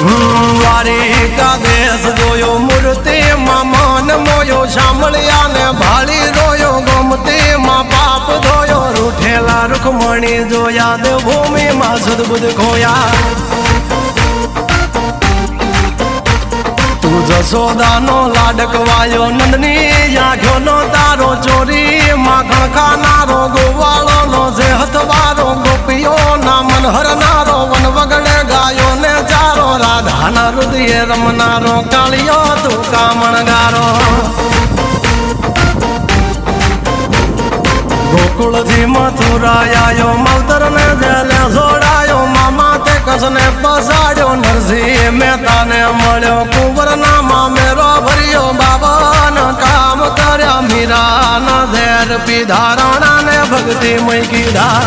દ્વારિકા દેશ જોયો મૂર્તિ માં મન મોયો સાંભળ્યા ને ભાળી રોયો ગમતી માં પાપ ધોયો રૂઠેલા રૂખમણી જોયા દેવભૂમિ માં સદબુદ્ધ ખોયા તું જશોદાનો લાડકવાયો નંદની આંખો નો તારો ચોરી માખણ ખાનારો ગોવાળો નો જે હથવારો ગોપીઓ ના મન હરનારો વન વગડે ગાયો ને ચારો રાધાના હૃદય રમનારો કાળિયો તું કામણગારો ગોકુળથી મથુરાયો માવતર ને જેલે જોડાયો મામા તે કસને પસાડ્યો નરસિંહ મહેતાને મળ્યો કુંવરના મામેરો ભર્યો બાબાના કામ કર્યા મીરાના ઝેર પીધા રાણા ને ભક્તિ મય કીધા